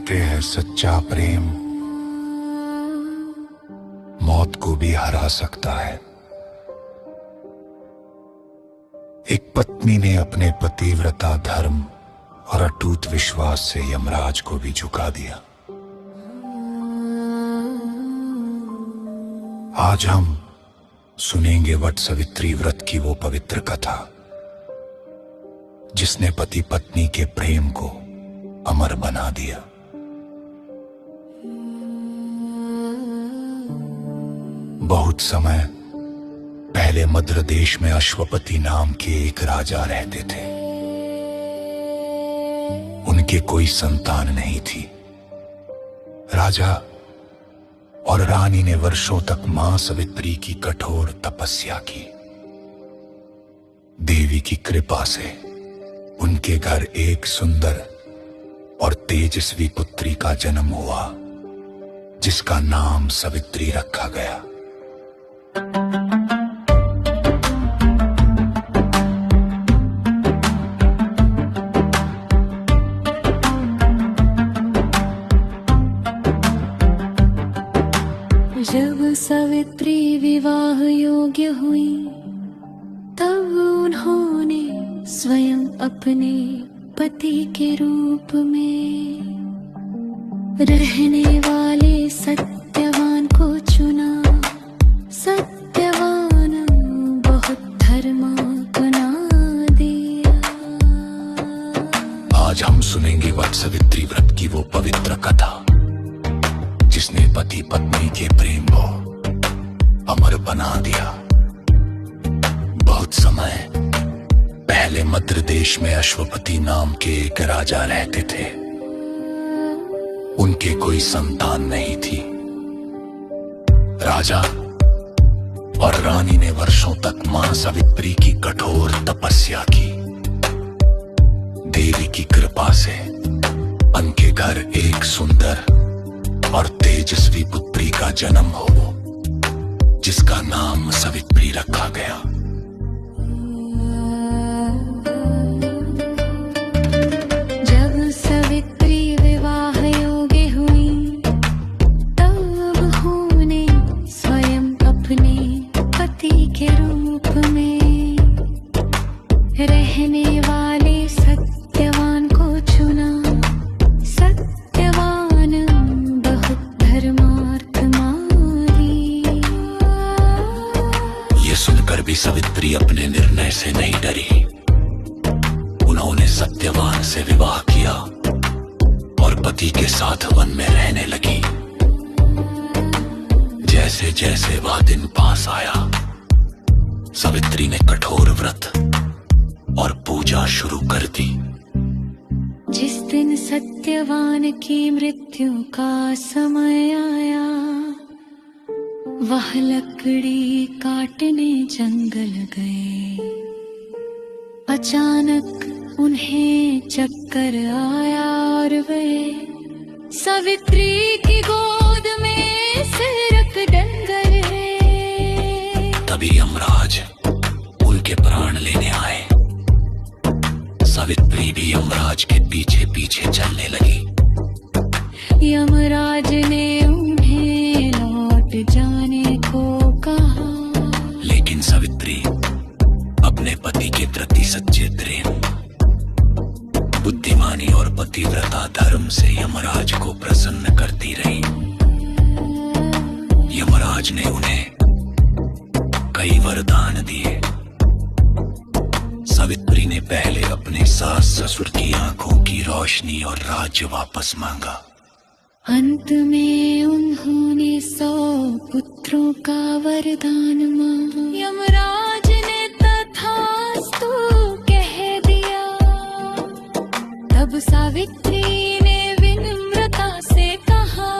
कहते हैं सच्चा प्रेम मौत को भी हरा सकता है। एक पत्नी ने अपने पतिव्रता धर्म और अटूट विश्वास से यमराज को भी झुका दिया। आज हम सुनेंगे वट सावित्री व्रत की वो पवित्र कथा जिसने पति पत्नी के प्रेम को अमर बना दिया। बहुत समय पहले मद्र देश में अश्वपति नाम के एक राजा रहते थे। उनके कोई संतान नहीं थी। राजा और रानी ने वर्षों तक मां सावित्री की कठोर तपस्या की। देवी की कृपा से उनके घर एक सुंदर और तेजस्वी पुत्री का जन्म हुआ जिसका नाम सावित्री रखा गया। जब सावित्री विवाह योग्य हुई तब उन्होंने स्वयं अपने पति के रूप में रहने वाले सत्यवान को चुना। सत्यवान बहुत धर्मात्मा बना दिया। आज हम सुनेंगे वट सावित्री व्रत की वो पवित्र कथा जिसने पति पत्नी के प्रेम को अमर बना दिया। बहुत समय पहले मद्र देश में अश्वपति नाम के एक राजा रहते थे। उनके कोई संतान नहीं थी। राजा और रानी ने वर्षों तक मां सावित्री की कठोर तपस्या की। देवी की कृपा से उनके घर एक सुंदर और तेजस्वी पुत्री का जन्म हो जिसका नाम सावित्री रखा गया। जब सावित्री विवाह योग्य हुई तब उन्होंने स्वयं अपने पति के रूप में रहने वाले सत्यवान को चुना। सत्यवान बहुत धर्मात्मा ये सुनकर भी सावित्री अपने निर्णय से नहीं डरी। उन्होंने सत्यवान से विवाह किया और पति के साथ वन में रहने लगी। जैसे जैसे वह दिन पास आया सावित्री ने कठोर व्रत और पूजा शुरू कर दी। जिस दिन सत्यवान की मृत्यु का समय आया वह लकड़ी काटने जंगल गए। अचानक उन्हें चक्कर आया और वे सावित्री की गोद में सिरक डल गए। तभी यमराज उनके प्राण लेने आए। सावित्री भी यमराज के पीछे पीछे चलने लगी। यमराज ने उन्हें लौट जाने को कहा, लेकिन सावित्री अपने पति के प्रति सच्चे प्रेम, बुद्धिमानी और पतिव्रता धर्म से यमराज को प्रसन्न करती रही। यमराज ने उन्हें कई वरदान दिए। सावित्री ने पहले अपने सास ससुर की आंखों की रोशनी और राज्य वापस मांगा। अंत में उन्होंने 100 पुत्रों का वरदान मांगा। यमराज ने तथास्तु कह दिया। तब सावित्री ने विनम्रता से कहा,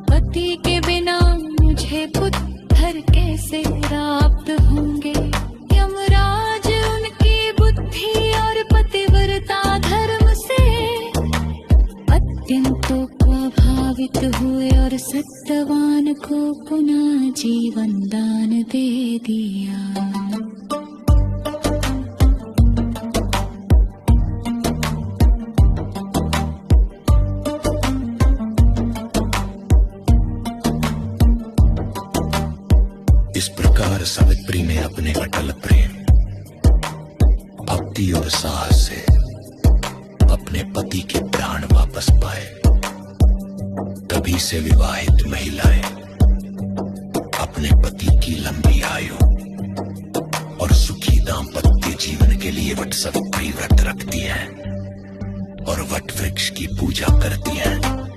पति के बिना मुझे पुत्र कैसे प्राप्त होंगे। यमराज उनकी बुद्धि और पतिव्रता धर्म से अत्यंत प्रभावित हुए और सत्यवान को पुनः जीवन दान दे दिया। पर सावित्री ने अपने अटल प्रेम, भक्ति और साहस से अपने पति के प्राण वापस पाए। तभी से विवाहित महिलाएं अपने पति की लंबी आयु और सुखी दाम्पत्य जीवन के लिए वट सावित्री व्रत रखती हैं और वट वृक्ष की पूजा करती हैं।